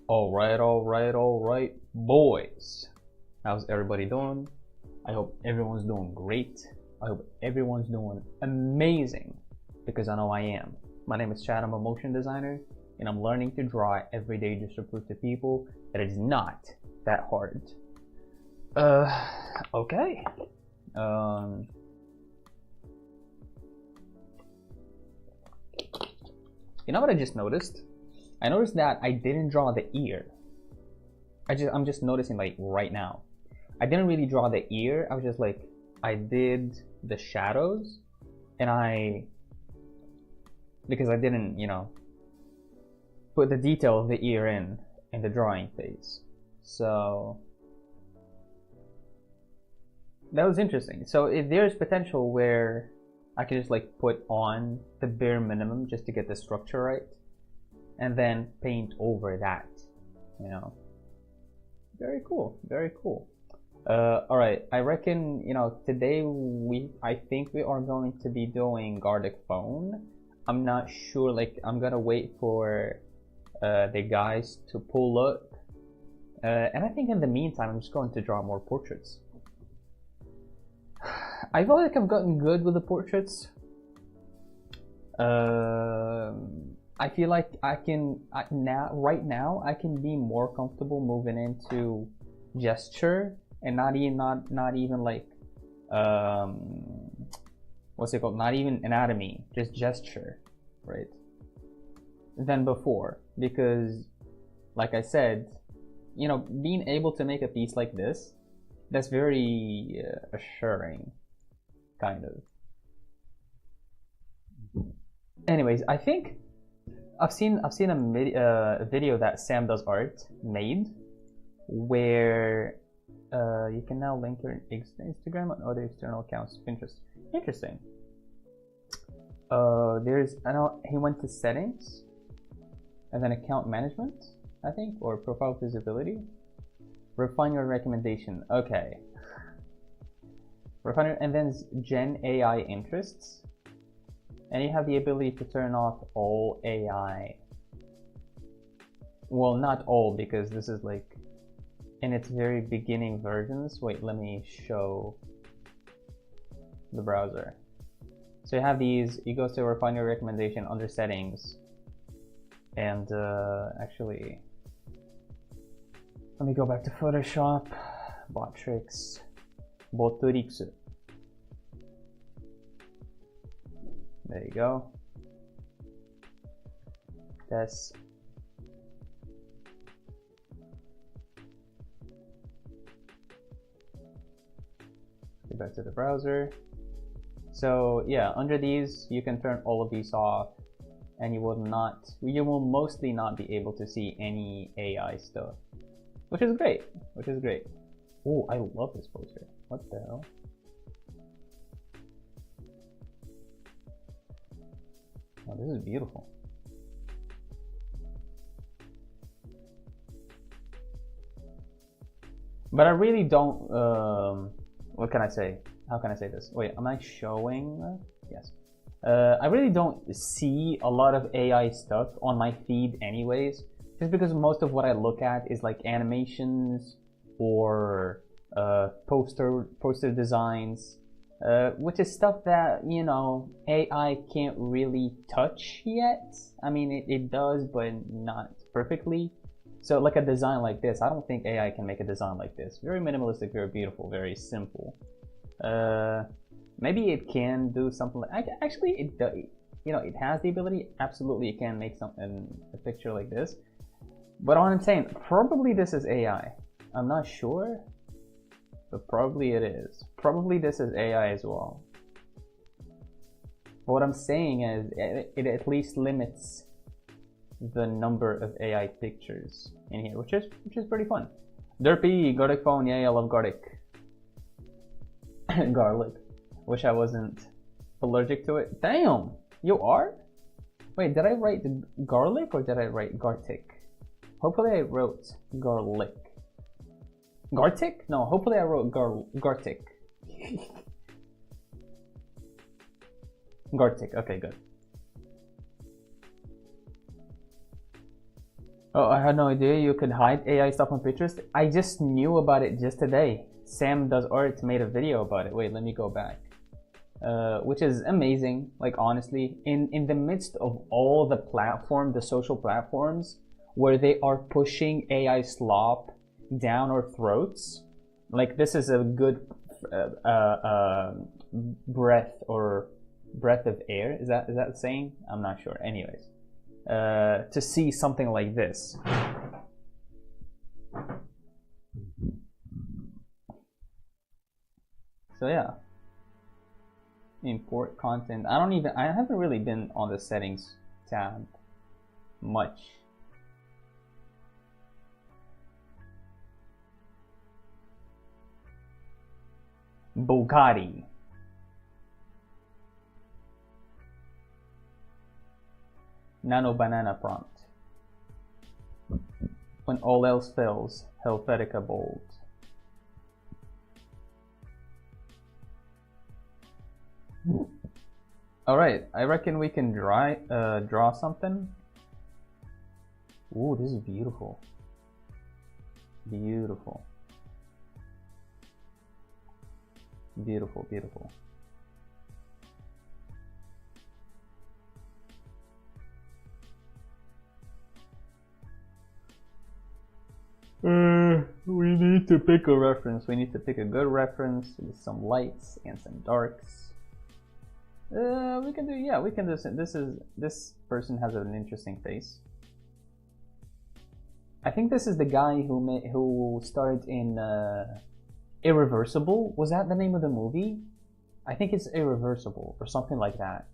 All right, boys. How's everybody doing? I hope everyone's doing great. I hope everyone's doing amazing, because I know I am. My name is Chad. I'm a motion designer, and I'm learning to draw every day just to prove to people that it's not that hard. Okay. You know what I just noticed? I noticed that I didn't draw the ear. I'm just noticing like right now. I didn't really draw the ear. I was just like, I did the shadows, and because I didn't, put the detail of the ear in the drawing phase. So that was interesting. So if there's potential where I could just like put on the bare minimum just to get the structure right, and then paint over that, Very cool, very cool. All right, I reckon, today I think we are going to be doing GARTIC phone. I'm not sure, like, I'm gonna wait for the guys to pull up. And I think in the meantime, I'm just going to draw more portraits. I feel like I've gotten good with the portraits. I feel like right now I can be more comfortable moving into gesture and not even like what's it called? Not even anatomy, just gesture, right? Than before, because like I said, being able to make a piece like this, that's very assuring, kind of. Anyways, I think I've seen a video that Sam Does Art made, where you can now link your Instagram and other external accounts. Pinterest. Interesting. He went to settings, and then account management, I think, or profile visibility. Refine your recommendation. Okay. Refine, and then Gen AI interests. And you have the ability to turn off all AI. Well, not all, because this is like in its very beginning versions. Wait, let me show the browser. So you have these, you go to refine your recommendation under settings. And actually, let me go back to Photoshop, Botrix. There you go. That's go back to the browser. So yeah, under these you can turn all of these off, and you will mostly not be able to see any AI stuff, which is great. Oh, I love this poster. What the hell? Oh, this is beautiful. But I really don't, what can I say? How can I say this? Wait, am I showing? Yes. I really don't see a lot of AI stuff on my feed anyways, just because most of what I look at is like animations or poster designs, which is stuff that, AI can't really touch yet. I mean, it does, but not perfectly. So like a design like this, I don't think AI can make a design like this. Very minimalistic, very beautiful, very simple. Maybe it can do something like, actually it does, it has the ability. Absolutely, it can make a picture like this. But what I'm saying, probably this is AI. I'm not sure, but probably it is. Probably this is AI as well. But what I'm saying is, it at least limits the number of AI pictures in here, which is pretty fun. Derpy, GARTIC phone, yay, I love GARTIC. Garlic. Wish I wasn't allergic to it. Damn, you are? Wait, did I write garlic or did I write GARTIC? Hopefully I wrote garlic. GARTIC? No, hopefully I wrote GARTIC. GARTIC, okay, good. Oh, I had no idea you could hide AI stuff on Pinterest. I just knew about it just today. Sam Does Art made a video about it. Wait, let me go back. Which is amazing, like honestly, in the midst of all the social platforms where they are pushing AI slop down our throats, like this is a good breath of air. Is that the saying? I'm not sure. Anyways, to see something like this. So yeah, import content. I haven't really been on the settings tab much. Bugatti. Nano banana prompt. When all else fails, Helvetica bold. All right, I reckon we can draw something. Ooh, this is beautiful. Beautiful. Beautiful, beautiful. We need to pick a reference. We need to pick a good reference with some lights and some darks. We can do, yeah, we can do this person has an interesting face. I think this is the guy who starred in Irreversible. Was that the name of the movie? I think it's Irreversible or something like that.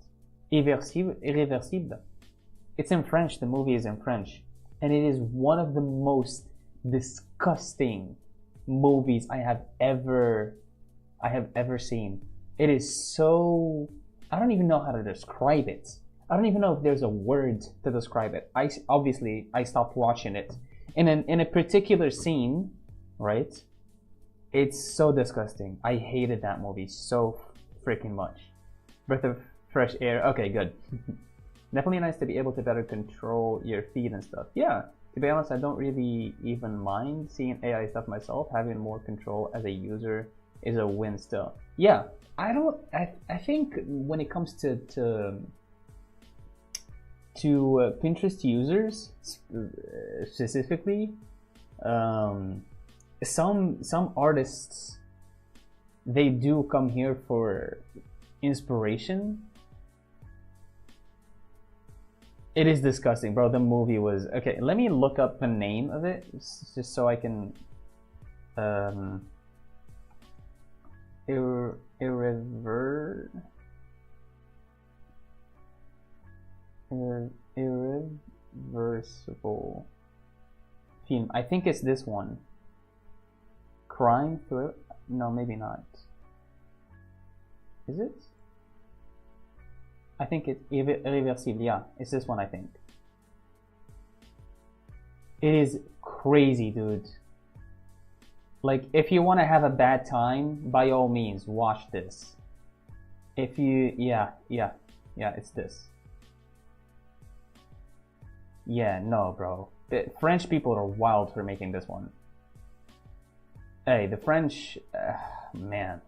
Irréversible. It's in French. The movie is in French, and it is one of the most disgusting movies I have ever seen. It is so, I don't even know how to describe it. I don't even know if there's a word to describe it. I stopped watching it. In a particular scene, right? It's so disgusting. I hated that movie so freaking much. Breath of fresh air. Okay, good. Definitely nice to be able to better control your feed and stuff. Yeah, to be honest, I don't really even mind seeing AI stuff myself. Having more control as a user is a win still. Yeah, I think when it comes to Pinterest users specifically, some artists, they do come here for inspiration. It is disgusting, bro. The movie was okay. Let me look up the name of it just so I can irreversible film. I think it's this one. Crime thriller? No, maybe not. Is it? I think it's irreversible. Yeah, it's this one, I think. It is crazy, dude. Like, if you want to have a bad time, by all means, watch this. If you, yeah, it's this. Yeah, no, bro. The French people are wild for making this one. Hey, the French, man,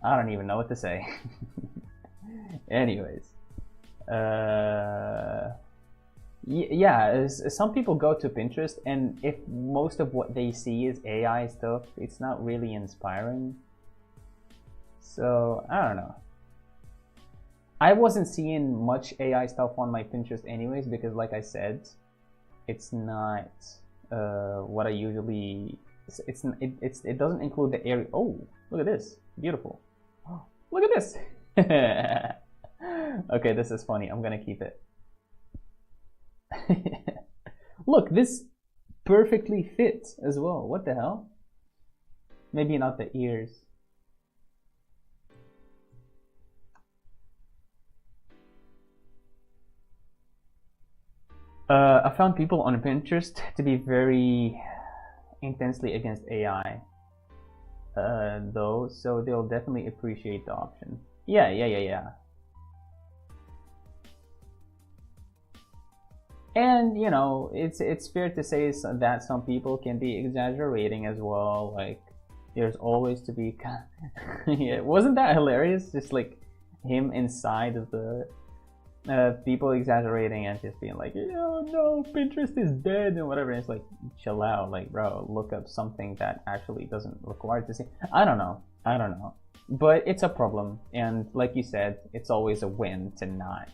I don't even know what to say. Anyways, yeah, some people go to Pinterest, and if most of what they see is AI stuff, it's not really inspiring. So, I don't know. I wasn't seeing much AI stuff on my Pinterest anyways, because like I said, it's not what I usually, it doesn't include the area. Oh, look at this, beautiful. Oh, look at this. Okay, this is funny. I'm gonna keep it. Look, this perfectly fits as well. What the hell? Maybe not the ears. I found people on Pinterest to be very intensely against AI, though, so they'll definitely appreciate the option. Yeah. And you know, it's fair to say that some people can be exaggerating as well. Like, there's always to be yeah, wasn't that hilarious? Just like him inside of the people exaggerating and just being like, oh no, Pinterest is dead and whatever. And it's like, chill out, like, bro, look up something that actually doesn't require to see. I don't know, but it's a problem. And like you said, it's always a win to not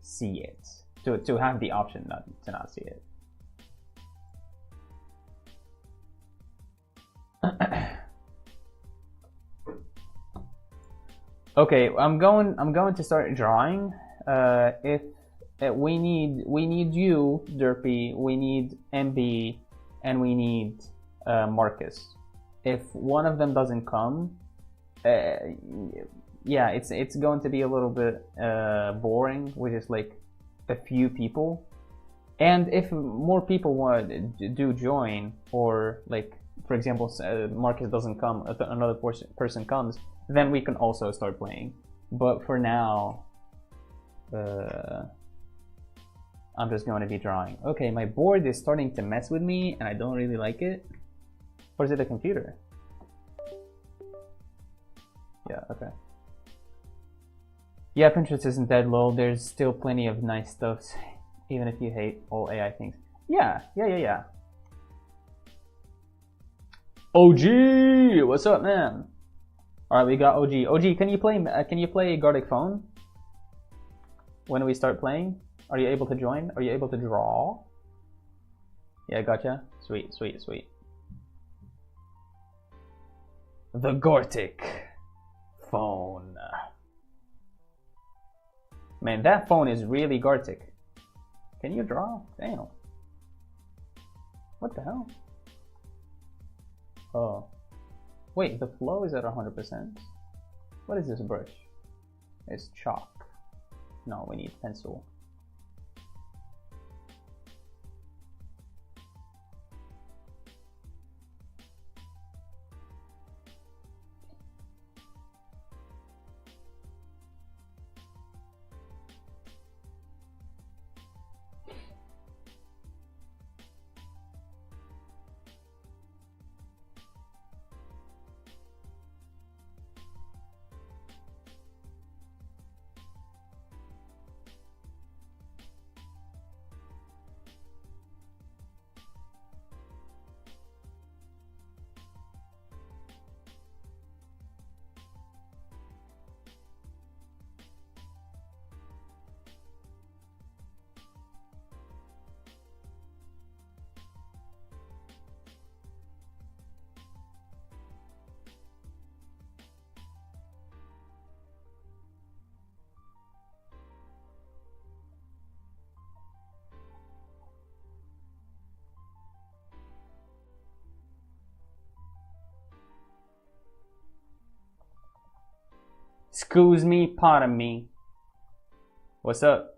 see it, to have the option not to not see it. Okay, I'm going to start drawing. If we need you, Derpy, we need MB, and we need Marcus. If one of them doesn't come, yeah, it's going to be a little bit boring with just like a few people. And if more people do join, or like, for example, Marcus doesn't come, another person comes, then we can also start playing. But for now, I'm just going to be drawing. Okay, my board is starting to mess with me and I don't really like it. Or is it a computer? Yeah, okay. Yeah, Pinterest isn't dead, lol. There's still plenty of nice stuff, even if you hate all AI things. Yeah. OG, what's up, man? All right, we got OG. OG, can you play GARTIC Phone? When we start playing, are you able to join? Are you able to draw? Yeah, gotcha. Sweet. The GARTIC Phone. Man, that phone is really GARTIC. Can you draw? Damn. What the hell? Oh. Wait, the flow is at 100%. What is this brush? It's chalk. No, we need pencil. Excuse me, pardon me. What's up?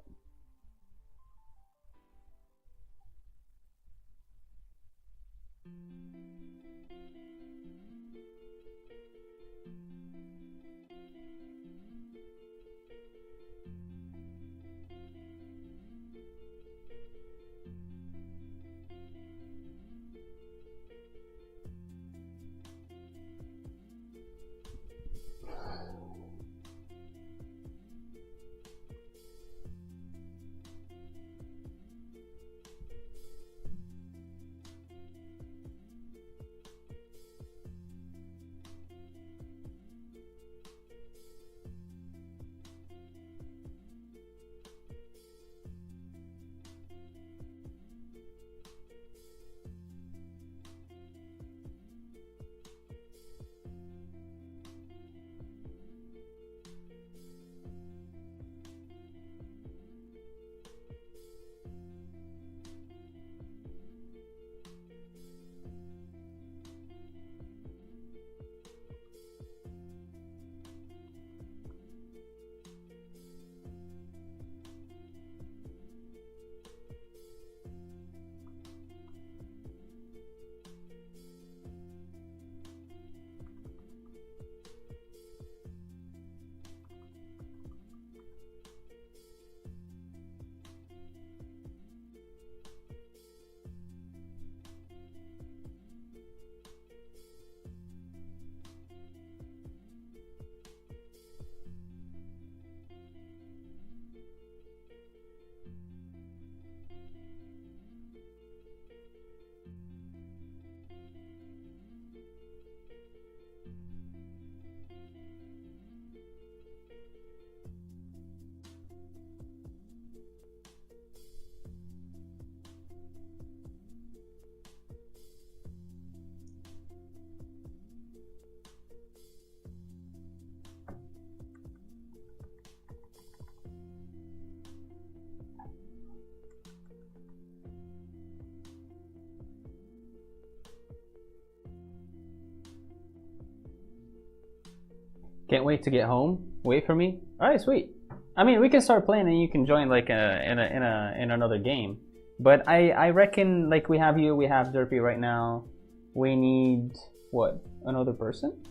Can't wait to get home. Wait for me. All right, sweet. I mean, we can start playing, and you can join like in another game. But I reckon like we have you, we have Derpy right now. We need what? Another person?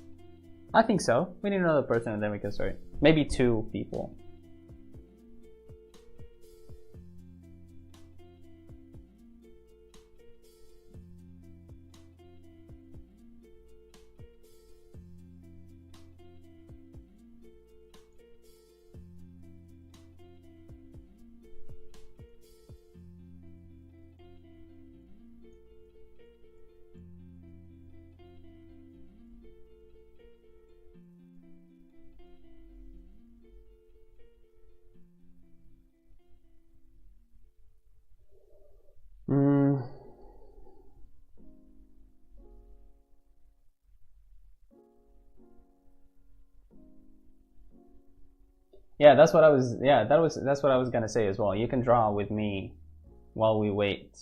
I think so. We need another person, and then we can start. Maybe 2 people. Yeah, that's what I was. Yeah, that's what I was gonna say as well. You can draw with me while we wait.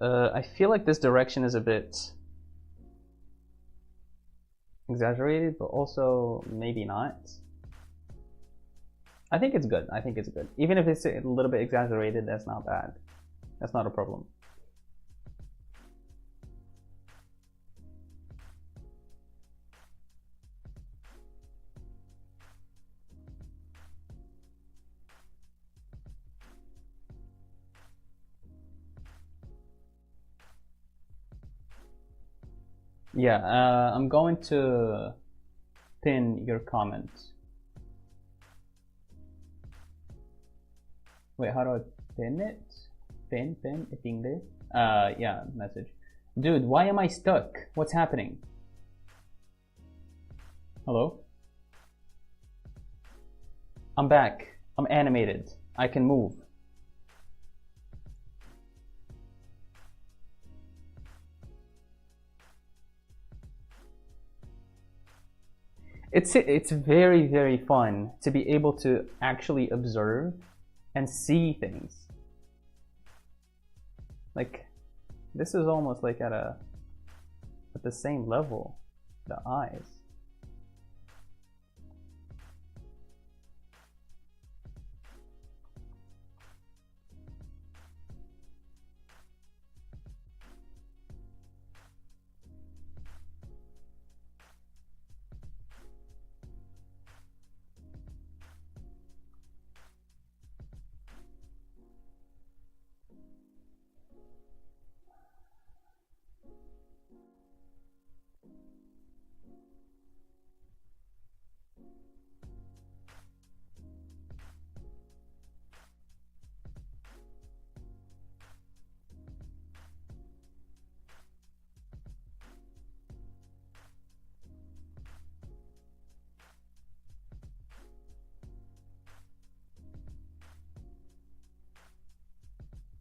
I feel like this direction is a bit exaggerated, but also maybe not. I think it's good. I think it's good. Even if it's a little bit exaggerated, that's not bad. That's not a problem. Yeah, I'm going to pin your comments. Wait, how do I pin it? Pin, it. Yeah, message. Dude, why am I stuck? What's happening? Hello? I'm back. I'm animated. I can move. It's very, very fun to be able to actually observe and see things. Like, this is almost like at the same level, the eyes.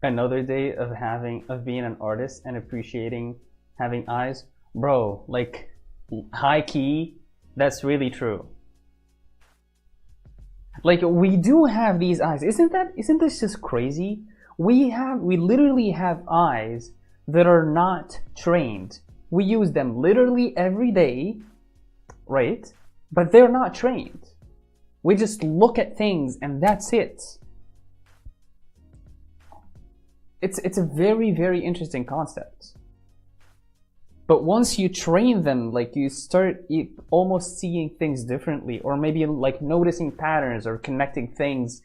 Another day of being an artist and appreciating having eyes. Bro, like, high key, that's really true. Like, we do have these eyes. Isn't this just crazy? We literally have eyes that are not trained. We use them literally every day, right? But they're not trained. We just look at things and that's it. It's a very, very interesting concept. But once you train them, like, you start almost seeing things differently, or maybe like noticing patterns or connecting things,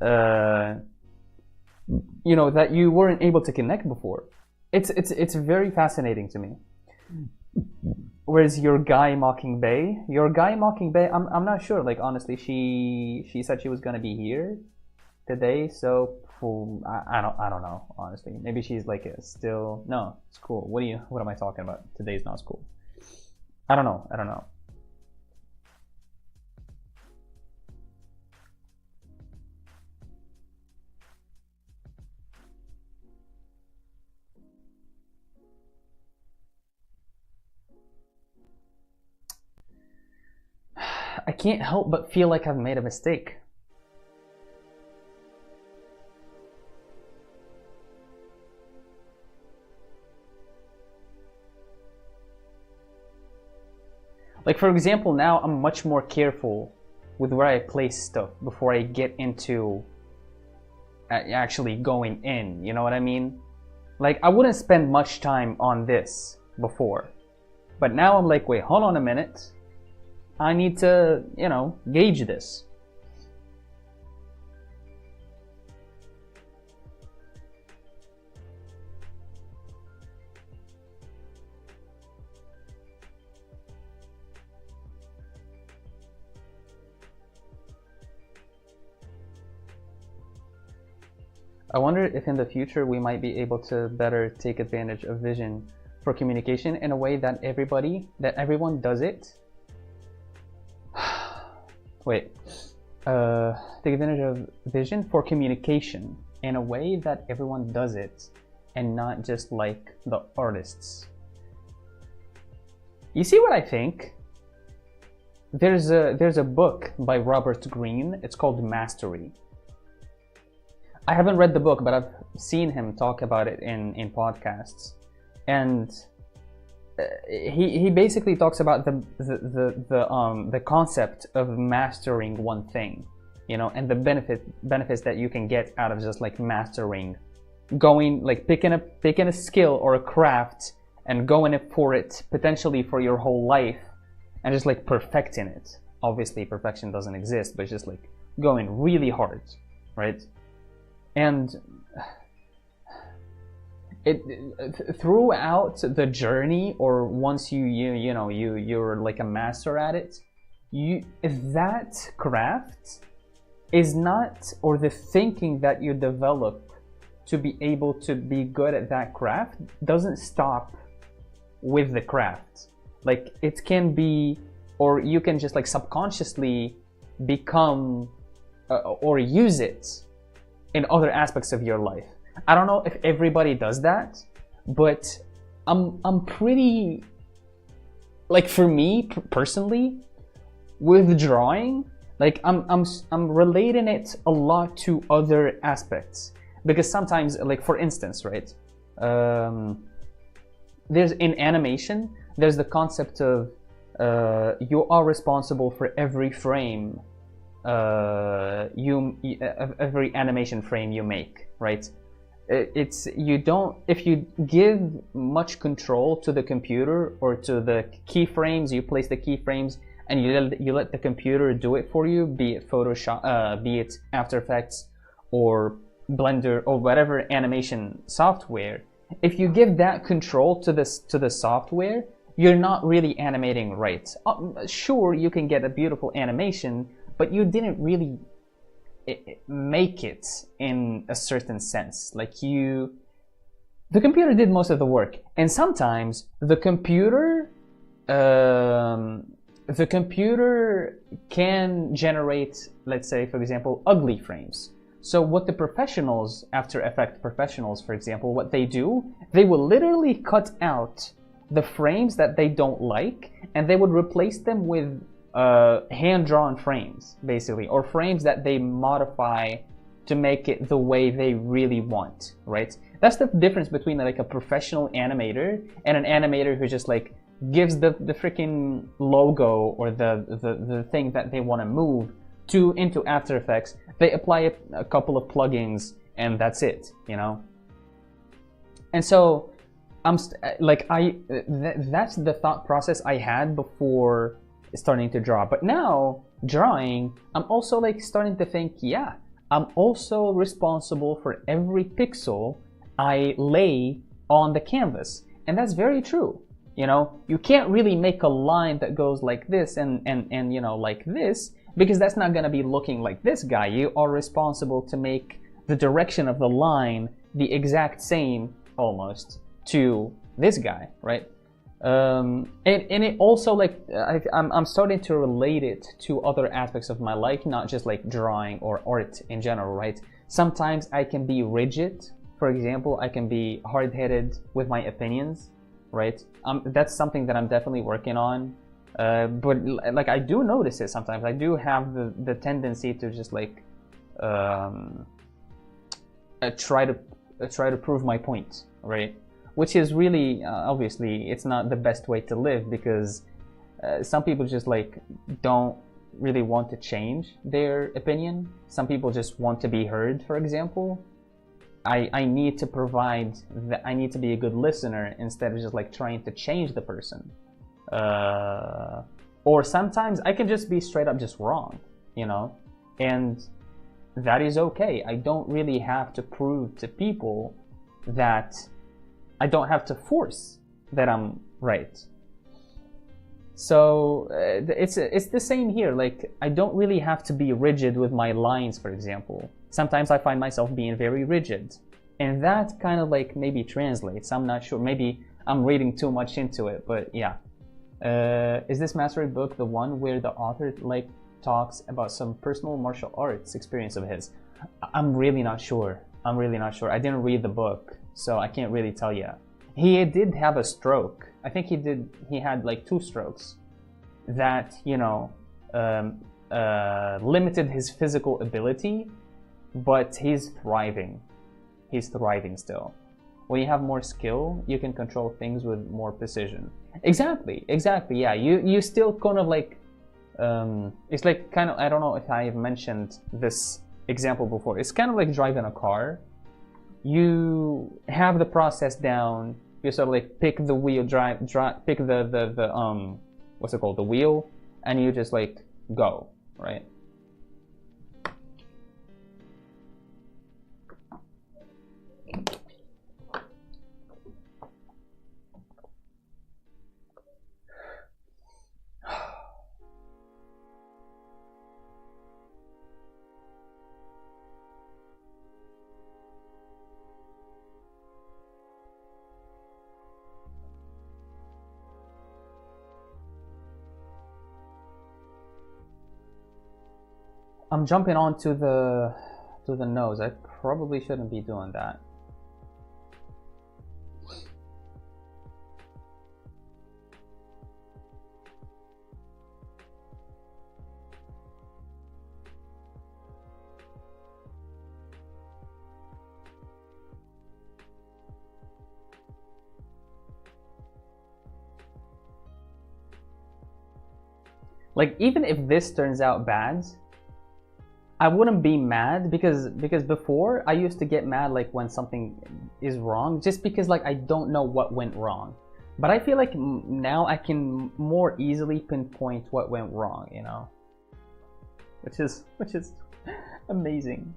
you know, that you weren't able to connect before. It's very fascinating to me. Where's your guy Mockingbay? Your guy Mockingbay, I'm not sure. Like, honestly, she said she was gonna be here today, so I don't know, honestly. Maybe she's like still. No, it's cool. What am I talking about? Today's not school. I don't know. I can't help but feel like I've made a mistake. Like for example, now I'm much more careful with where I place stuff before I get into actually going in, you know what I mean? Like I wouldn't spend much time on this before, but now I'm like, wait, hold on a minute, I need to, you know, gauge this. I wonder if in the future we might be able to better take advantage of vision for communication in a way that everyone does it. Wait, take advantage of vision for communication in a way that everyone does it and not just like the artists. You see what I think? There's a book by Robert Greene. It's called Mastery. I haven't read the book, but I've seen him talk about it in podcasts, and he basically talks about the concept of mastering one thing, you know, and the benefits that you can get out of just like mastering, going like picking a skill or a craft and going for it potentially for your whole life, and just like perfecting it. Obviously, perfection doesn't exist, but just like going really hard, right? And throughout the journey, or once you're like a master at it, that craft is not, or the thinking that you develop to be able to be good at that craft doesn't stop with the craft. Like it can be, or you can just like subconsciously become or use it in other aspects of your life. I don't know if everybody does that, but I'm pretty, like for me personally, with drawing, like I'm relating it a lot to other aspects, because sometimes, like for instance, right, there's in animation, there's the concept of you are responsible for every frame, every animation frame you make, right? It's, you don't, if you give much control to the computer or to the keyframes, you place the keyframes and you let the computer do it for you, be it Photoshop, be it After Effects or Blender or whatever animation software. If you give that control to the software, you're not really animating right. Sure, you can get a beautiful animation, but you didn't really make it in a certain sense. Like the computer did most of the work, and sometimes the computer can generate, let's say for example, ugly frames. So what the professionals, After Effects professionals for example, what they do, they will literally cut out the frames that they don't like, and they would replace them with hand-drawn frames, basically, or frames that they modify to make it the way they really want, right? That's the difference between like a professional animator and an animator who just like gives the freaking logo or the thing that they want to move into After Effects. They apply a couple of plugins and that's it, you know? And so that's the thought process I had before starting to draw. But now drawing, I'm also like starting to think, yeah, I'm also responsible for every pixel I lay on the canvas. And that's very true. You know, you can't really make a line that goes like this and you know, like this, because that's not going to be looking like this guy. You are responsible to make the direction of the line the exact same almost to this guy, right? And it also, like, I'm starting to relate it to other aspects of my life, not just like drawing or art in general, right? Sometimes I can be rigid. For example, I can be hard-headed with my opinions, right? That's something that I'm definitely working on. But like, I do notice it sometimes. I do have the tendency to just like try to prove my point, right? Which is really, obviously, it's not the best way to live, because Some people just like don't really want to change their opinion. Some people just want to be heard, for example. I need to provide that. I need to be a good listener instead of just like trying to change the person. Or sometimes I can just be straight up just wrong, you know, and that is okay. I don't really have to prove to people that I don't have to force that I'm right. So it's the same here. Like, I don't really have to be rigid with my lines, for example. Sometimes I find myself being very rigid, and that kind of like maybe translates. I'm not sure. Maybe I'm reading too much into it, but yeah. Is this mastery book the one where the author like talks about some personal martial arts experience of his? I'm really not sure. I'm really not sure. I didn't read the book, so I can't really tell you. He did have a stroke. I think he had like 2 strokes that, you know, limited his physical ability, but he's thriving. He's thriving still. When you have more skill, you can control things with more precision. Exactly, yeah. You still kind of like, it's like kind of, I don't know if I've mentioned this example before. It's kind of like driving a car. You have the process down. You sort of like pick the wheel, pick the what's it called, the wheel, and you just like go, right? I'm jumping on to the nose. I probably shouldn't be doing that. Like, even if this turns out bad, I wouldn't be mad because before I used to get mad like when something is wrong, just because like I don't know what went wrong. But I feel like now I can more easily pinpoint what went wrong, you know, which is amazing.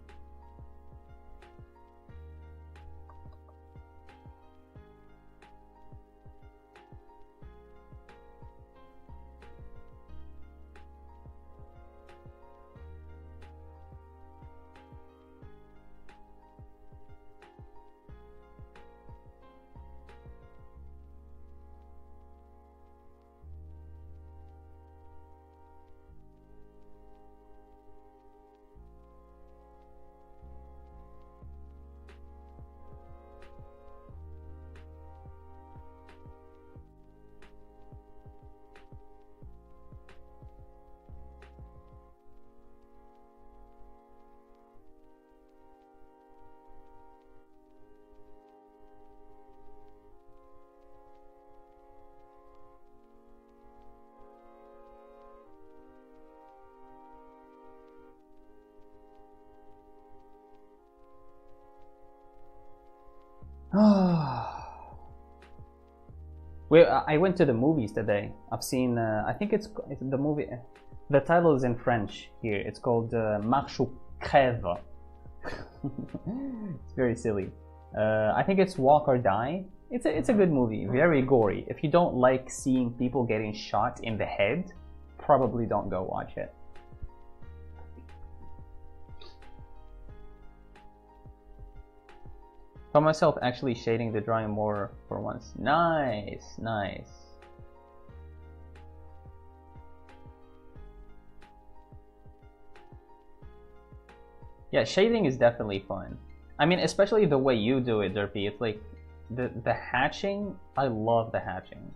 Well, I went to the movies today. I've seen, I think it's the movie, the title is in French here. It's called Marche ou Crève. It's very silly. I think it's Walk or Die. It's a good movie, very gory. If you don't like seeing people getting shot in the head, probably don't go watch it. Found myself actually shading the drawing more for once. Nice, nice. Yeah, shading is definitely fun. I mean, especially the way you do it, Derpy. It's like the hatching. I love the hatching.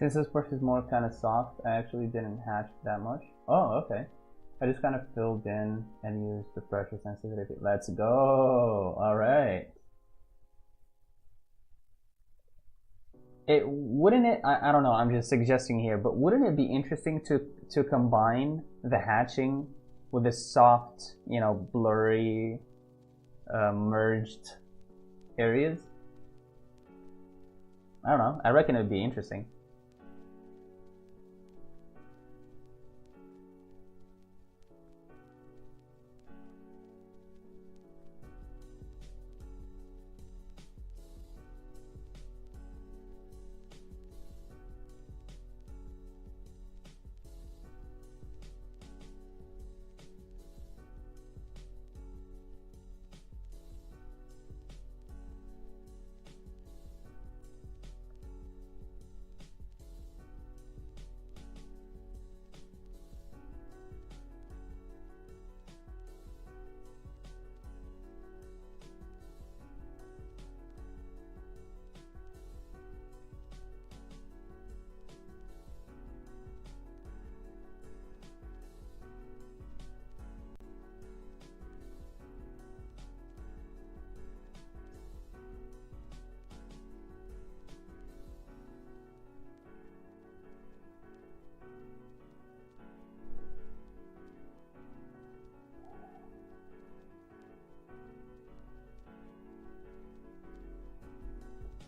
Since this brush is more kind of soft, I actually didn't hatch that much. Oh, okay. I just kind of filled in and used the pressure sensitivity. Let's go. All right. I don't know, I'm just suggesting here, but wouldn't it be interesting to combine the hatching with the soft, you know, blurry, merged areas? I don't know, I reckon it would be interesting.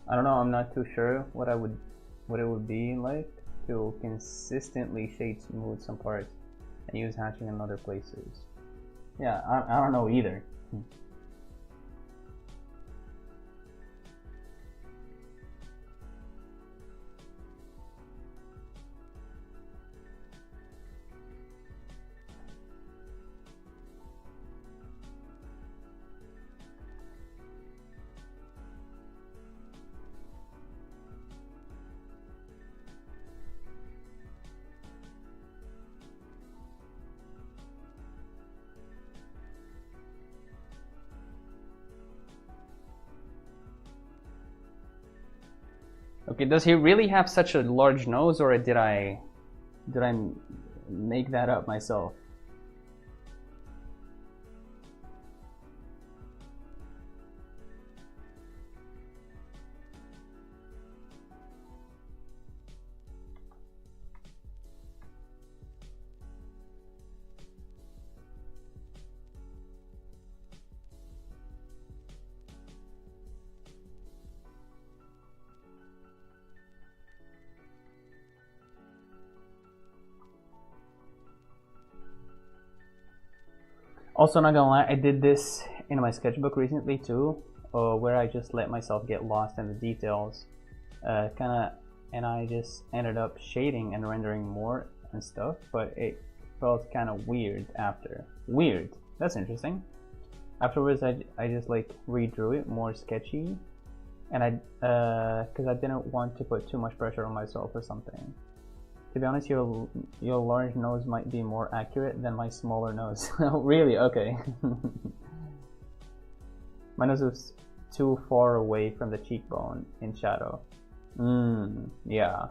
I don't know, I'm not too sure what it would be like to consistently shade smooth some parts and use hatching in other places. Yeah, I don't know either. Okay, does he really have such a large nose, or did I make that up myself? Also, not gonna lie, I did this in my sketchbook recently too, where I just let myself get lost in the details, and I just ended up shading and rendering more and stuff, but it felt kind of weird after. Weird. That's interesting. Afterwards, I just like redrew it more sketchy, and because I didn't want to put too much pressure on myself or something. To be honest, your large nose might be more accurate than my smaller nose. Really? Okay. My nose is too far away from the cheekbone in shadow. Yeah.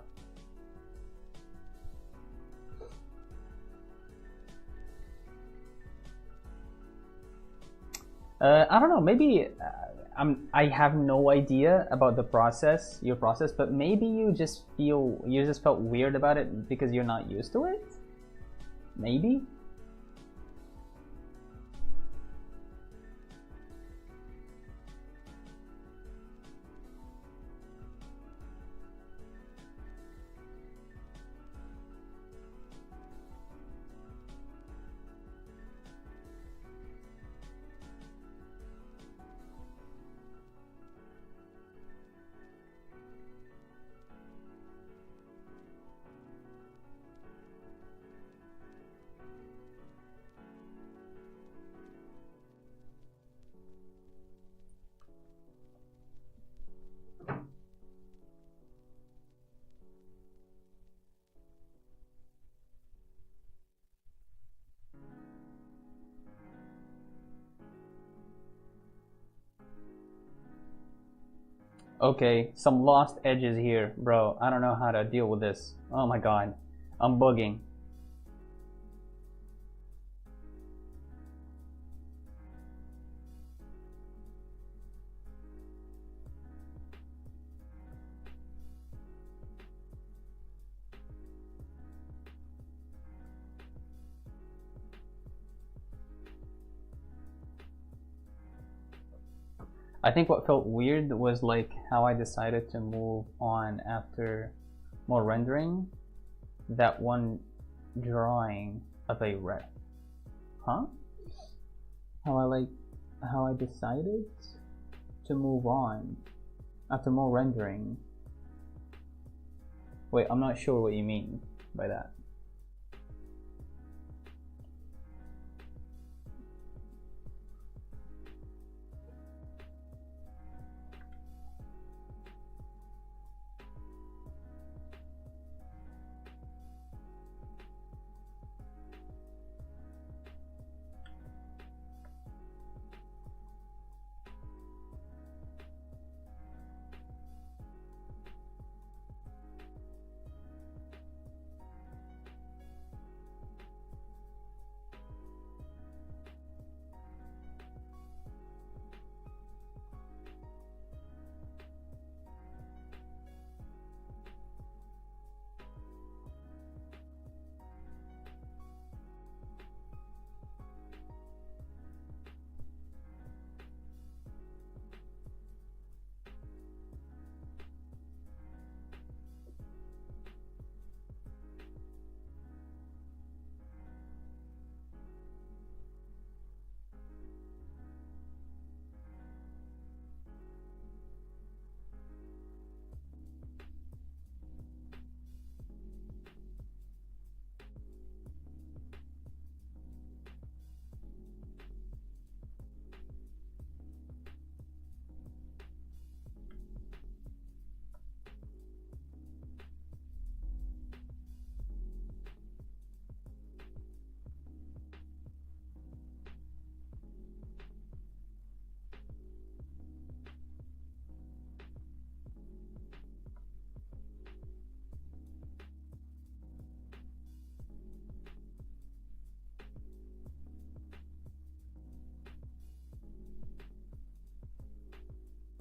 I don't know, maybe I have no idea about the process, your process, but maybe you just felt weird about it because you're not used to it? Maybe? Okay, some lost edges here, bro. I don't know how to deal with this. Oh my god, I'm bugging. I think what felt weird was like how I decided to move on after more rendering that one drawing of a ref. Huh? How I decided to move on after more rendering. Wait, I'm not sure what you mean by that.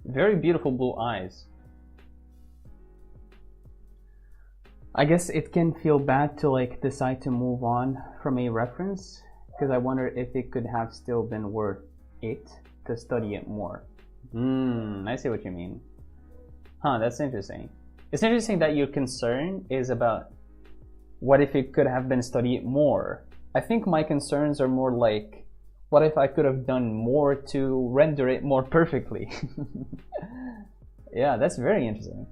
Very beautiful blue eyes. I guess it can feel bad to like decide to move on from a reference, because I wonder if it could have still been worth it to study it more. I see what you mean. Huh, that's interesting. It's interesting that your concern is about what if it could have been studied more. I think my concerns are more like, what if I could have done more to render it more perfectly? Yeah, that's very interesting.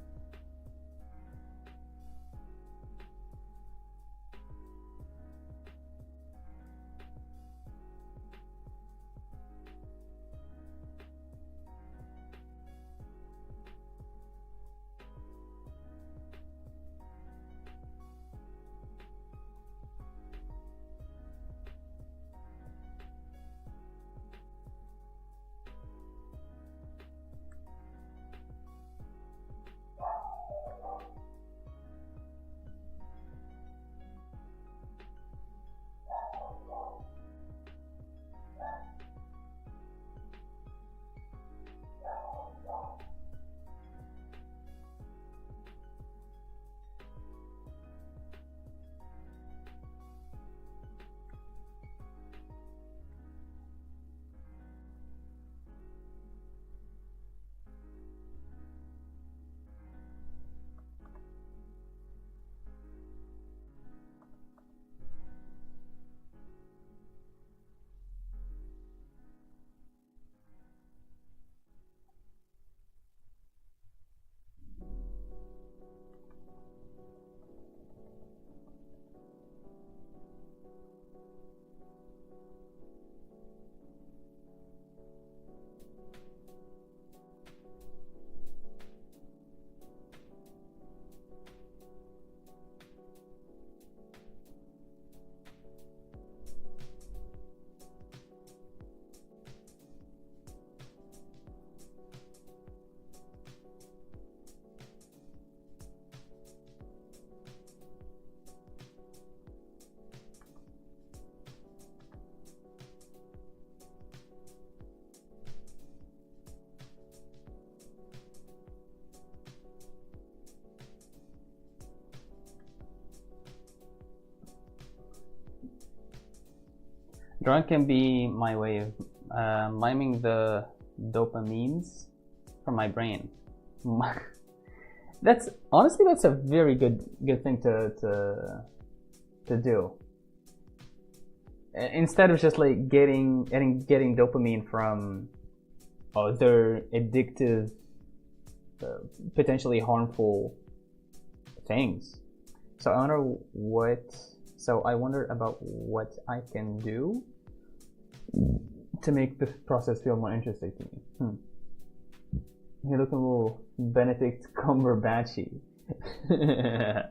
Drawing can be my way of miming the dopamines from my brain. That's honestly, that's a very good thing to do. Instead of just like getting dopamine from other addictive, potentially harmful things. So I wonder about what I can do to make this process feel more interesting to me. You're looking a little Benedict Cumberbatchy. The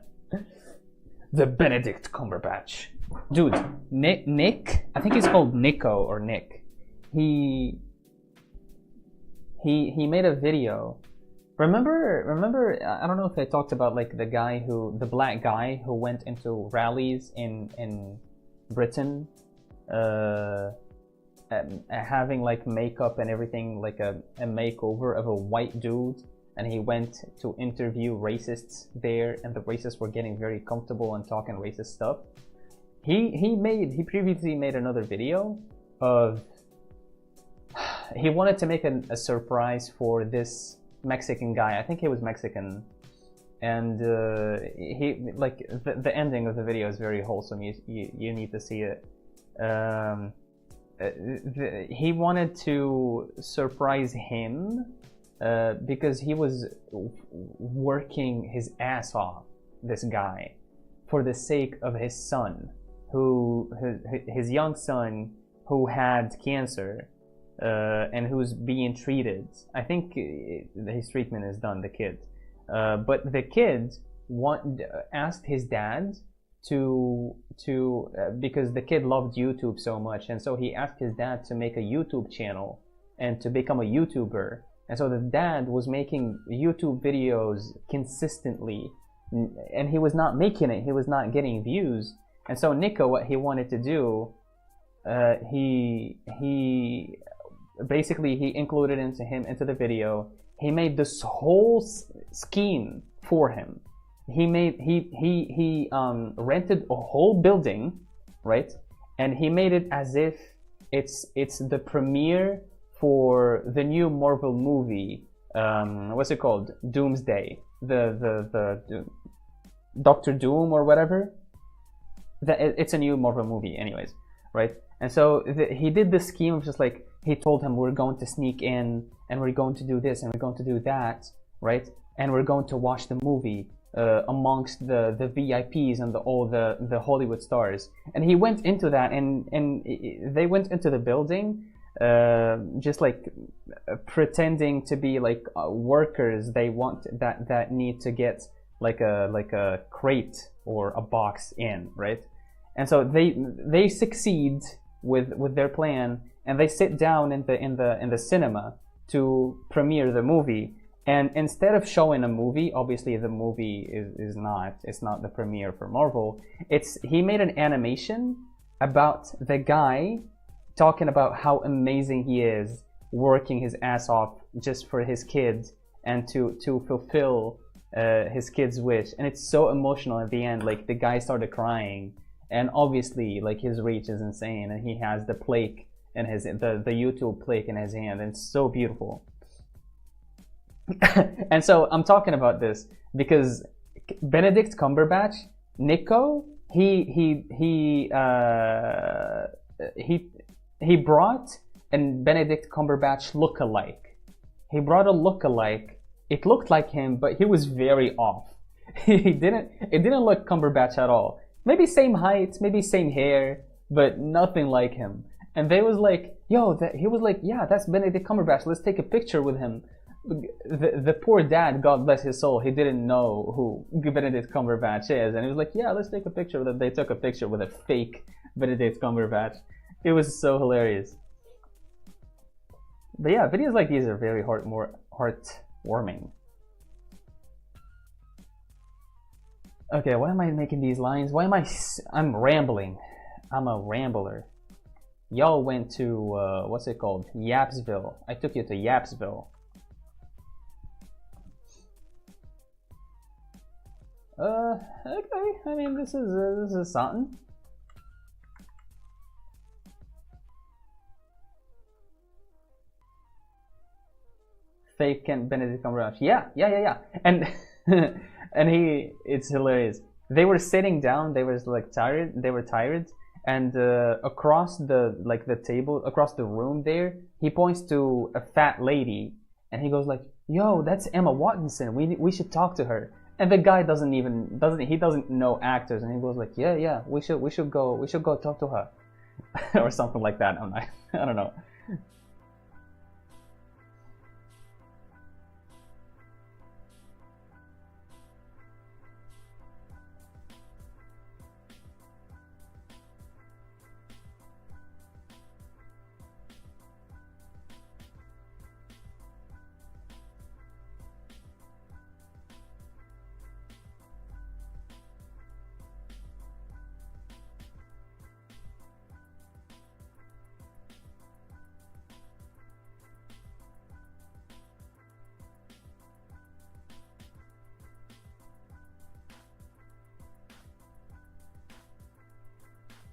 Benedict Cumberbatch. Dude, Nick, I think he's called Nico or Nick. He made a video. Remember, I don't know if I talked about like the black guy who went into rallies in Britain, having like makeup and everything, like a makeover of a white dude, and he went to interview racists there, and the racists were getting very comfortable and talking racist stuff. He previously made another video of he wanted to make a surprise for this Mexican guy. I think he was Mexican, and he like the ending of the video is very wholesome. You need to see it. He wanted to surprise him because he was working his ass off, this guy, for the sake of his son, his young son who had cancer and who's being treated. I think his treatment is done, the kid. But the kid asked his dad to because the kid loved YouTube so much, and so he asked his dad to make a YouTube channel and to become a YouTuber. And so the dad was making YouTube videos consistently, and he was not making it, he was not getting views. And so Nico, what he wanted to do, he basically he included into the video. He made this whole scheme for him. He rented a whole building, right? And he made it as if it's the premiere for the new Marvel movie. What's it called? Doomsday. The Doctor Doom or whatever. It's a new Marvel movie, anyways, right? And so he did this scheme of just like, he told him, we're going to sneak in and we're going to do this and we're going to do that, right? And we're going to watch the movie amongst the VIPs and all the Hollywood stars. And he went into that, and they went into the building just like pretending to be like workers they want that need to get like a crate or a box in, right? And so they succeed with their plan, and they sit down in the cinema to premiere the movie. And instead of showing a movie, obviously the movie is not the premiere for Marvel. He made an animation about the guy talking about how amazing he is, working his ass off just for his kids and to fulfill his kid's wish. And it's so emotional at the end. Like, the guy started crying, and obviously like his reach is insane, and he has the plaque in the YouTube plaque in his hand, and it's so beautiful. And so I'm talking about this because Benedict Cumberbatch, Nico, he brought a Benedict Cumberbatch look-alike. He brought a look-alike. It looked like him, but he was very off. It didn't look Cumberbatch at all. Maybe same height, maybe same hair, but nothing like him. And they was like, yo, he was like, yeah, that's Benedict Cumberbatch. Let's take a picture with him. The poor dad, God bless his soul, he didn't know who Benedict Cumberbatch is, and he was like, yeah, let's take a picture with him. They took a picture with a fake Benedict Cumberbatch. It was so hilarious. But yeah, videos like these are very heartwarming. Okay, why am I making these lines? I'm rambling. I'm a rambler. Y'all went to what's it called? Yapsville. I took you to Yapsville. Okay, I mean, this is something. fake Benedict Cumberbatch. Yeah. And and it's hilarious. They were sitting down. They were like tired. They were tired. And across the table, across the room there, he points to a fat lady, and he goes like, "Yo, that's Emma Watson. We should talk to her." And the guy doesn't know actors, and he goes like, "Yeah, we should go talk to her," or something like that. I don't know.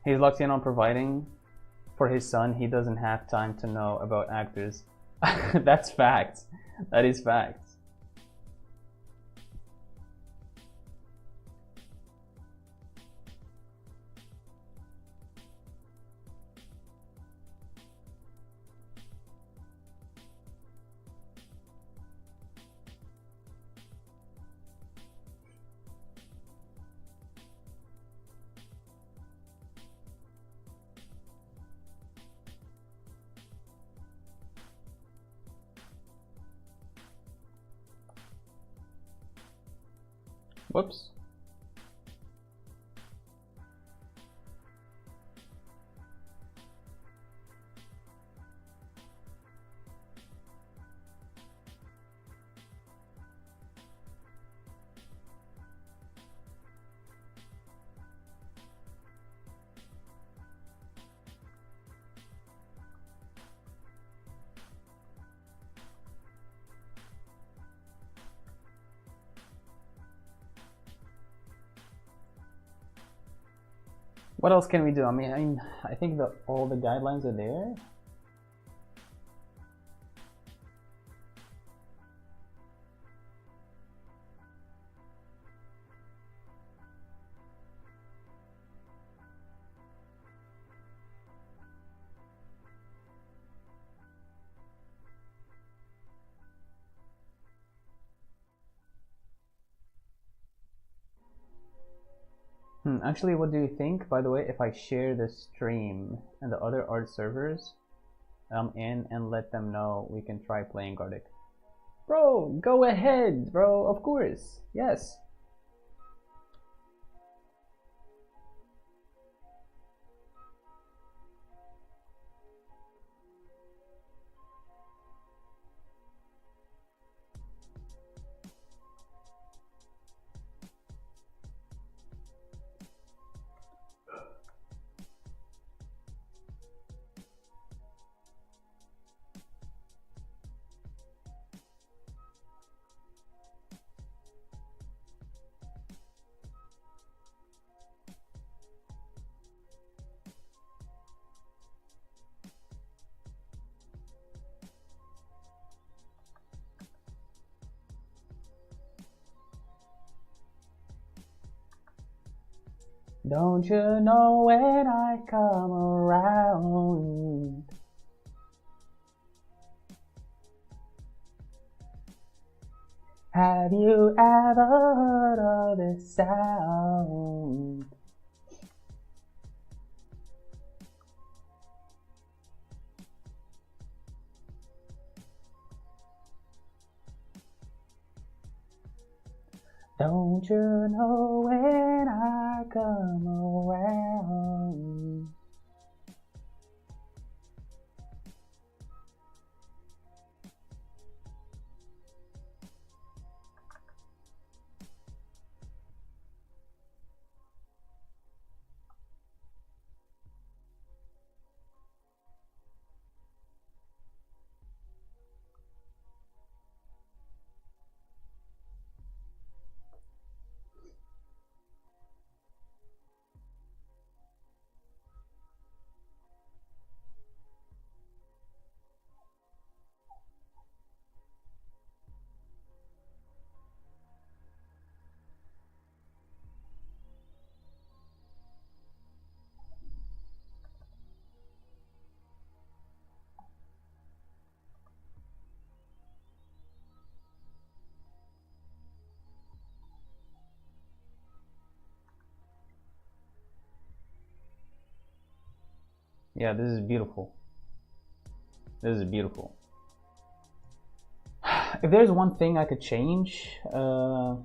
He's locked in on providing for his son. He doesn't have time to know about actors. That's facts. That is facts. Whoops. What else can we do? I think all the guidelines are there. Actually, what do you think, by the way, if I share the stream and the other art servers I'm in and let them know we can try playing GARTIC? Bro, go ahead, bro, of course, yes. Don't you know when I come around? Have you ever heard of this sound? Don't you know when I come around? Yeah, this is beautiful. This is beautiful. If there's one thing I could change, what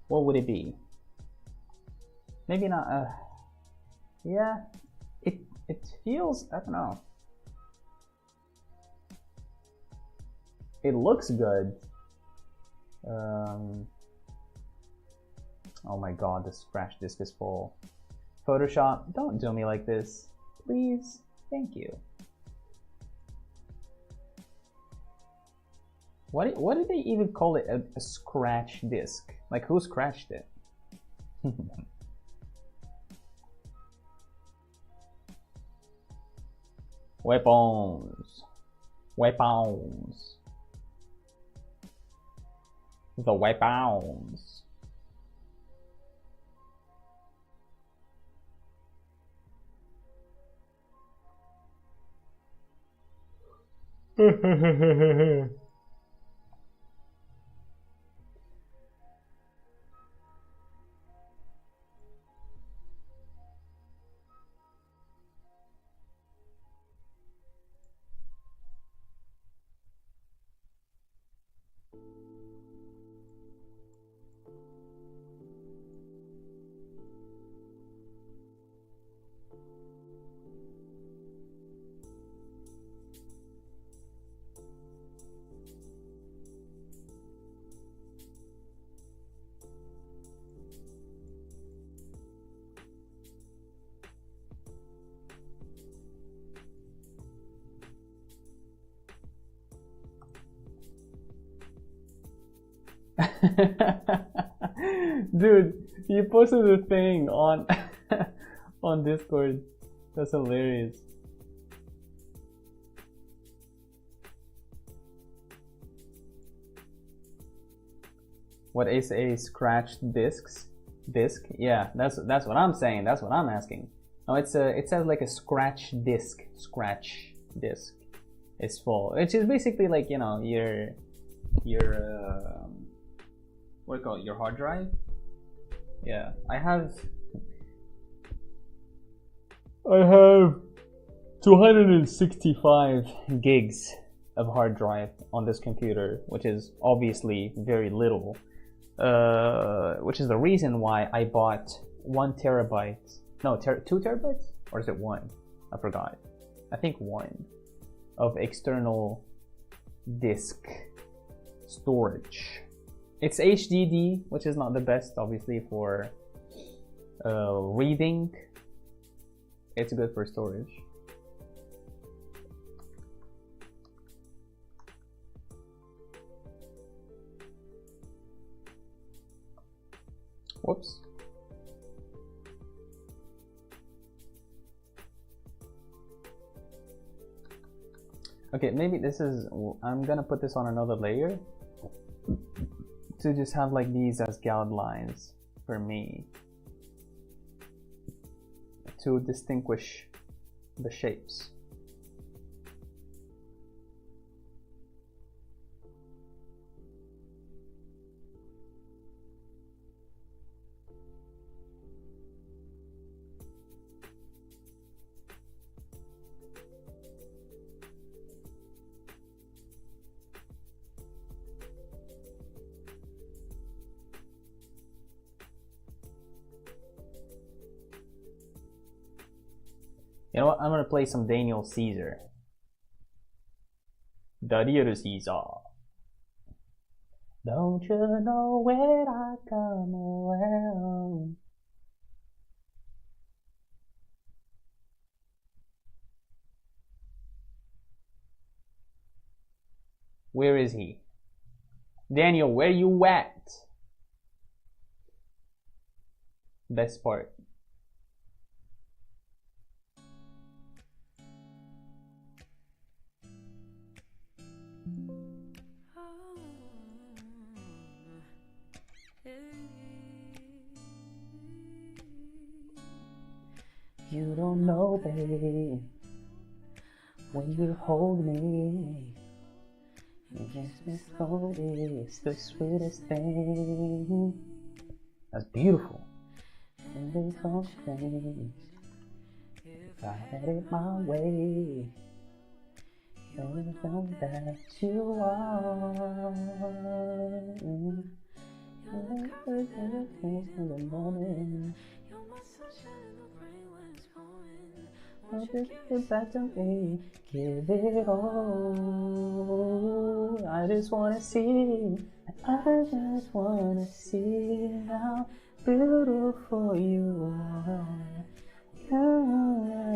would it be? Maybe not. Yeah, it feels, I don't know. It looks good. Oh my god, the scratch disc is full. Photoshop, don't do me like this, please. Thank you. What did they even call it? A scratch disc? Like, who scratched it? Weapons. Weapons. The weapons. Dude, you posted a thing on on Discord. That's hilarious. What is a scratched disc? Yeah, that's what I'm saying. That's what I'm asking. No, it says like a scratch disc. Scratch disc is full, which is basically like, you know, your what do you call it? Your hard drive. Yeah, I have 265 gigs of hard drive on this computer, which is obviously very little. Which is the reason why I bought 1 terabyte. No, 2 terabytes? Or is it 1? I forgot. I think 1 of external disk storage. It's HDD, which is not the best, obviously, for reading. It's good for storage. Whoops. Okay, maybe this is, I'm gonna put this on another layer to just have like these as guidelines for me to distinguish the shapes. You know what? I'm gonna play some Daniel Caesar. The real Caesar. Don't you know where I come around? Where is he? Daniel, where you at? Best part. You don't know, baby, when you hold me, you just miss it's the sweetest thing. That's beautiful. And there's no change. I had it my way. Everything that you are. In the morning. I'll just get back to me. Give it all. I just wanna see. I just wanna see how beautiful you are. You know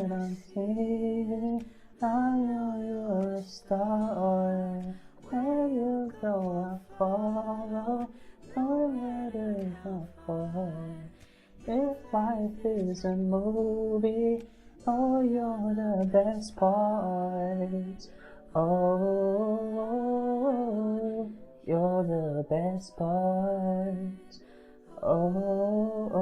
what I'm saying. I know you're a star. Where you go, I follow. Nowhere is not far. If life is a movie, oh, you're the best part. Oh, you're the best part. Oh.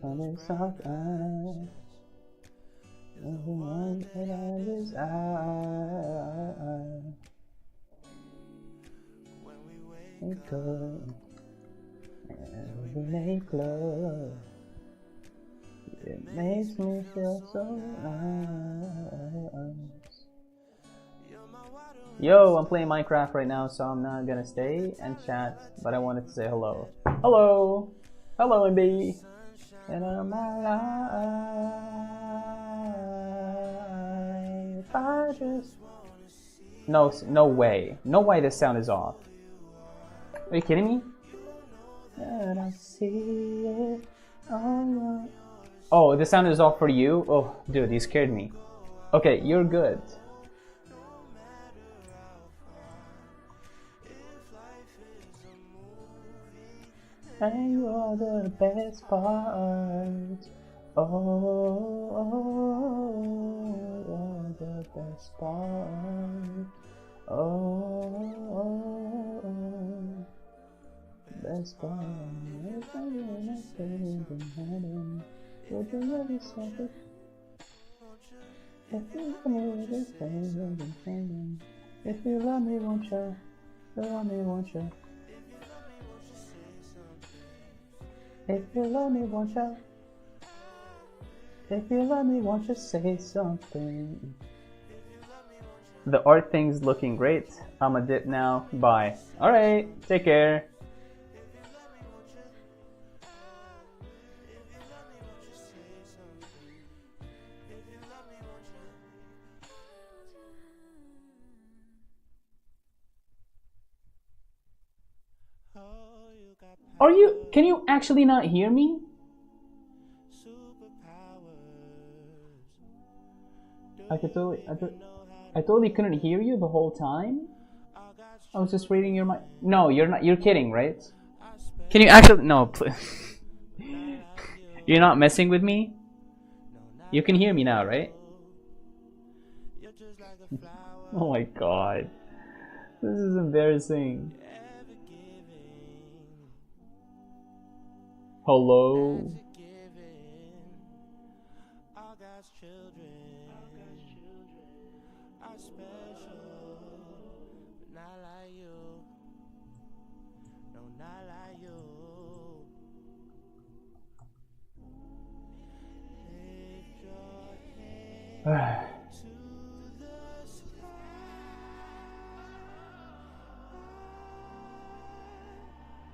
On his soft eyes, everyone that I desire. Make love, and we make love. It makes me feel so nice. Yo, I'm playing Minecraft right now, so I'm not gonna stay and chat, but I wanted to say hello. Hello! Hello, MB! And I'm alive. I just... No way. No way this sound is off. Are you kidding me? And I see it. Oh, the sound is off for you? Oh, dude, you scared me. Okay, you're good. And you're the best part. Oh, you're the best part. Oh, best part. Would you love yourself? If you love me, if you love me, won't you? Love me, won't you? If you love me, won't you? If you love me, won't you say something? The art thing's looking great. I'm a dip now. Bye. Alright, take care. Can you actually not hear me? I totally couldn't hear you the whole time. I was just reading your mind. No, you're not. You're kidding, right? Can you actually? No, please. You're not messing with me. You can hear me now, right? Oh my god, this is embarrassing. Hello.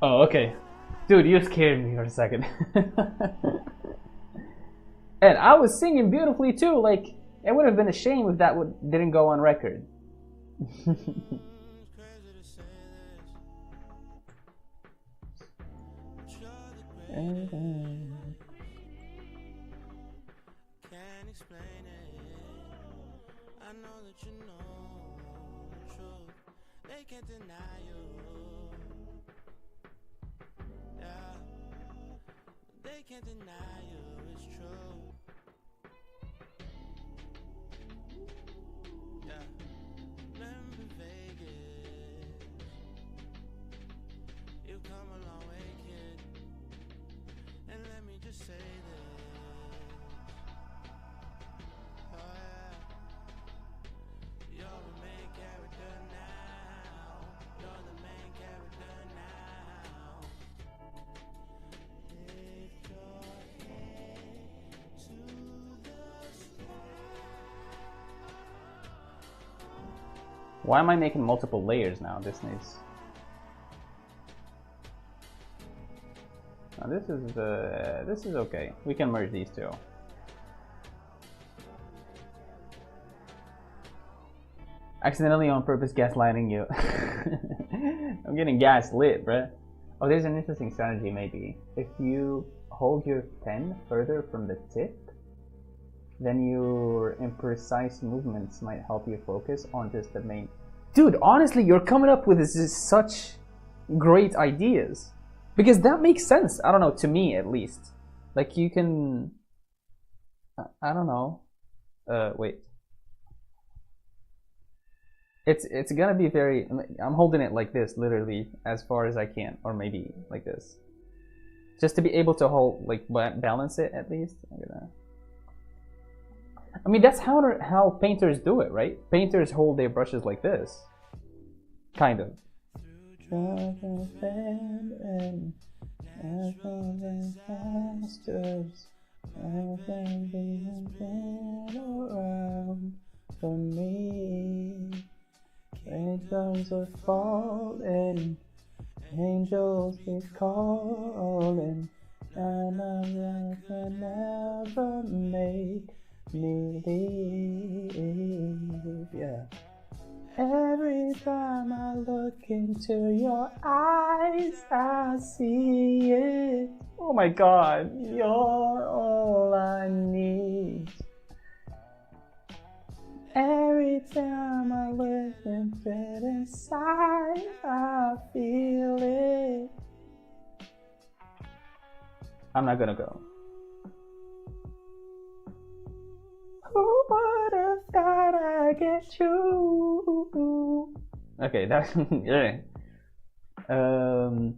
Oh, okay. Dude, you scared me for a second. And I was singing beautifully too. Like, it would have been a shame if that didn't go on record. Can't deny you, it's true. Yeah, remember Vegas. You've come a long way, kid. And let me just say this. Oh yeah, you're the main character now. You're the main character now. Why am I making multiple layers now? This needs... Now this is okay. We can merge these two. Accidentally on purpose gaslighting you. I'm getting gaslit, bruh. Oh, there's an interesting strategy maybe. If you hold your pen further from the tip, then your imprecise movements might help you focus on just the main... Dude, honestly, you're coming up with such great ideas. Because that makes sense, I don't know, to me at least. Like you can... I don't know. Wait. It's gonna be very... I'm holding it like this, literally, as far as I can. Or maybe like this. Just to be able to hold, like, balance it at least. I mean, that's how painters do it, right? Painters hold their brushes like this. Kind of. For me, raindrops are falling, angels keep calling, and I can never make me leave. Yeah. Every time I look into your eyes, I see it. Oh my God, you're all I need. Every time I look into it inside, I feel it. I'm not gonna go. Who would have thought I'd get you? Okay, that's yeah. To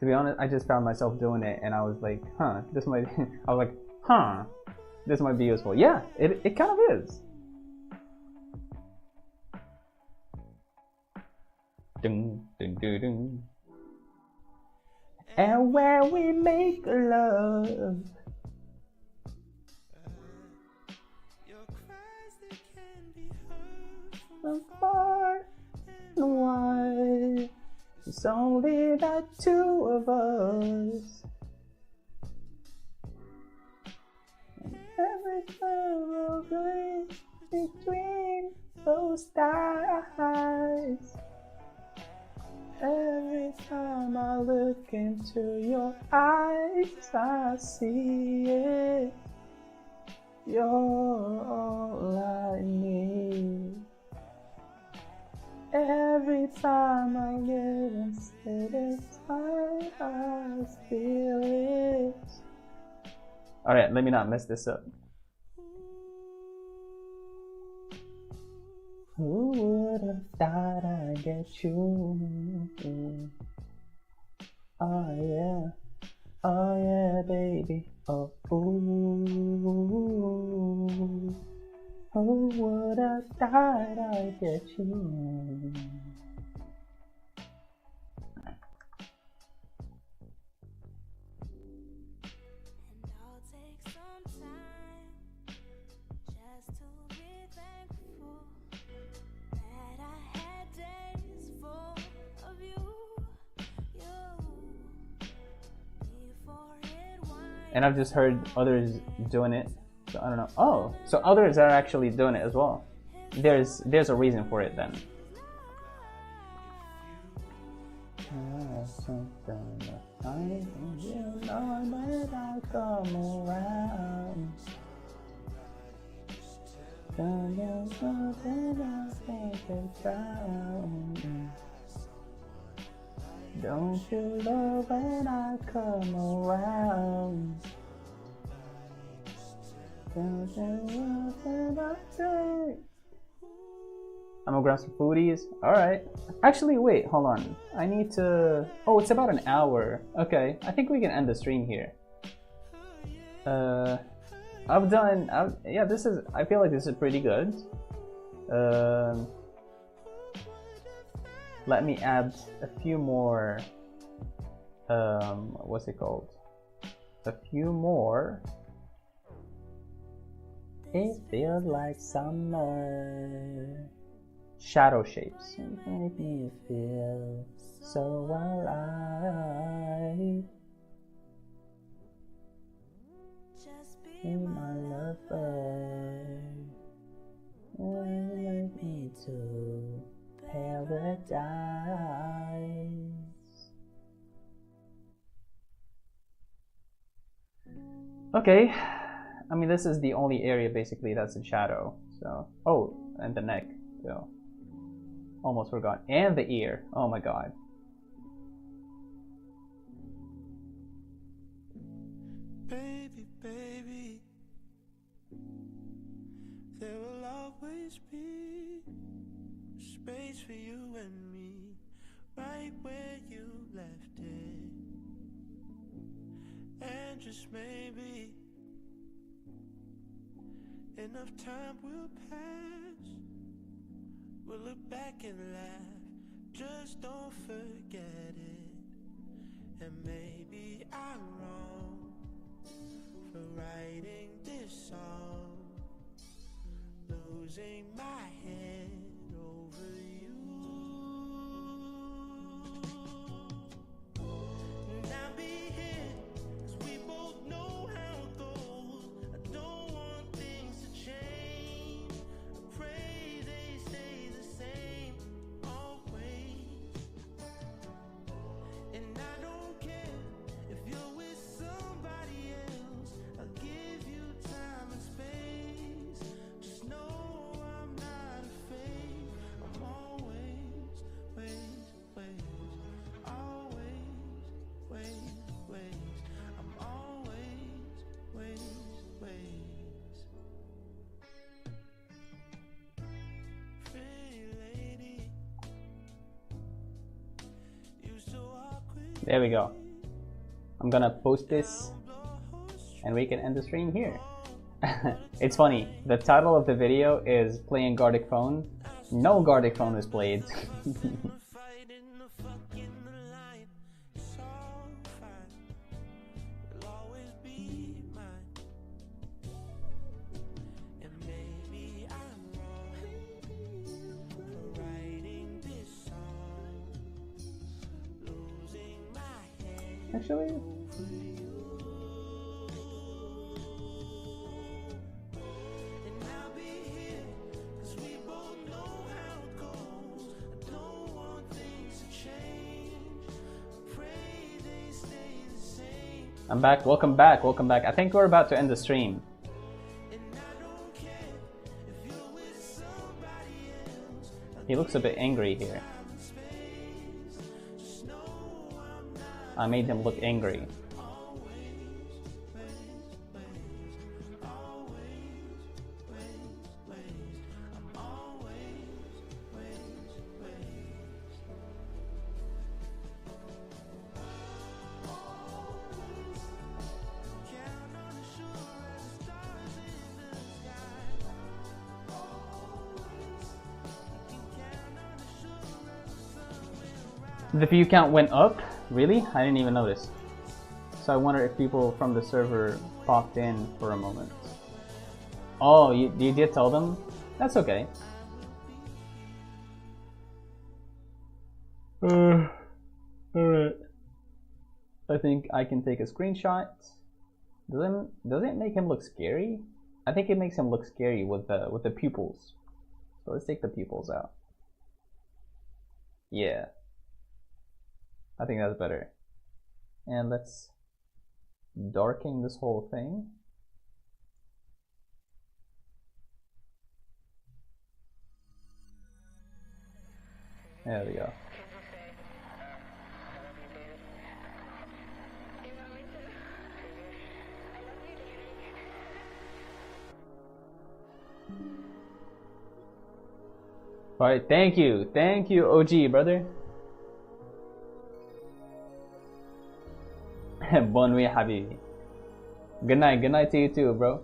be honest, I just found myself doing it, and I was like, huh, this might. I was like, huh, this might be useful. Yeah, it kind of is. Dun, dun, dun, dun. And when we make love, from far and wide, it's only the two of us. And everything will be between those eyes. Every time I look into your eyes, I see it. You're all I need. Every time I get inside, I feel it. Alright, let me not mess this up. Who would have thought I'd get you? Oh yeah, oh yeah, baby. Oh ooh. Who would have thought I'd get you? And I've just heard others doing it, so I don't know. Oh, so others are actually doing it as well. There's a reason for it then. Don't you love when I come around? Don't you love when I say? I'm gonna grab some foodies. Alright. Actually, wait, hold on. I need to... Oh, it's about an hour. Okay, I think we can end the stream here. Yeah, this is... I feel like this is pretty good. Let me add a few more, what's it called? A few more. It feels like summer. shadow shapes. You make me feel so alive. Be my lover. Take me to paradise. Okay, I mean this is the only area basically that's in shadow. So, oh, and the neck. So, almost forgot, and the ear. Oh my god. Baby, baby, there will always be space for you and me, right where you left it. And just maybe enough time will pass. We'll look back and laugh, just don't forget it. And maybe I'm wrong for writing this song, losing my head over you. And I'll be here, 'cause we both know how it goes. I don't want things to change. I pray they stay the same always. And I don't care if you're with somebody else. I'll give you time and space. Just know I'm not afraid. I'm always, always, always, I'm always, pretty lady, you so awkward. There we go. I'm gonna post this and we can end the stream here. It's funny, the title of the video is playing GARTIC Phone. No GARTIC Phone is played. Fighting the fucking line, it's all fine. You'll always be mine. And maybe I'm wrong for writing this song, losing my head Actually, over you. And I'll be here, 'cause we both know how it goes. I don't want things to change. Pray they stay the same. I'm back. Welcome back. Welcome back. I think we're about to end the stream. And I don't care if you're with somebody else. He looks a bit angry here. Time and space. Just know I'm not I made him look angry. always, I'm always, count on the shore as stars in the sky. You can count on the shore as the sun will rise. The view count went up? Really? I didn't even notice. So I wonder if people from the server popped in for a moment. Oh, you did tell them? That's okay. Alright. I think I can take a screenshot. Does it make him look scary? I think it makes him look scary with the pupils. So let's take the pupils out. Yeah. I think that's better. And let's darken this whole thing. There we go. Alright, thank you, OG brother. Bon nuit, Habibi. Good night to you too, bro.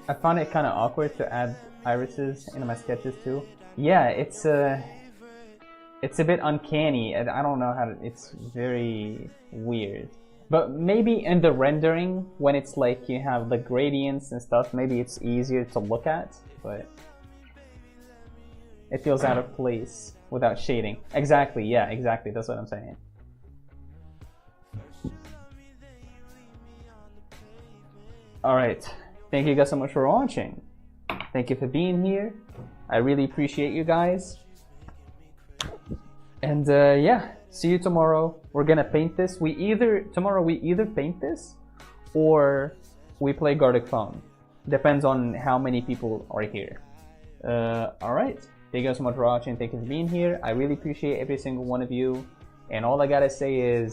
I found it kind of awkward to add irises into my sketches too. Yeah, it's a bit uncanny, and I don't know how to, it's very weird. But maybe in the rendering, when it's like you have the gradients and stuff, maybe it's easier to look at, but It feels out of place without shading. Exactly, yeah, exactly. That's what I'm saying. Alright. Thank you guys so much for watching. Thank you for being here. I really appreciate you guys. And yeah, see you tomorrow. We're gonna paint this. Tomorrow we either paint this or we play GARTIC Phone. Depends on how many people are here. Alright. Thank you guys so much for watching. Thank you for being here. I really appreciate every single one of you. And all I gotta say is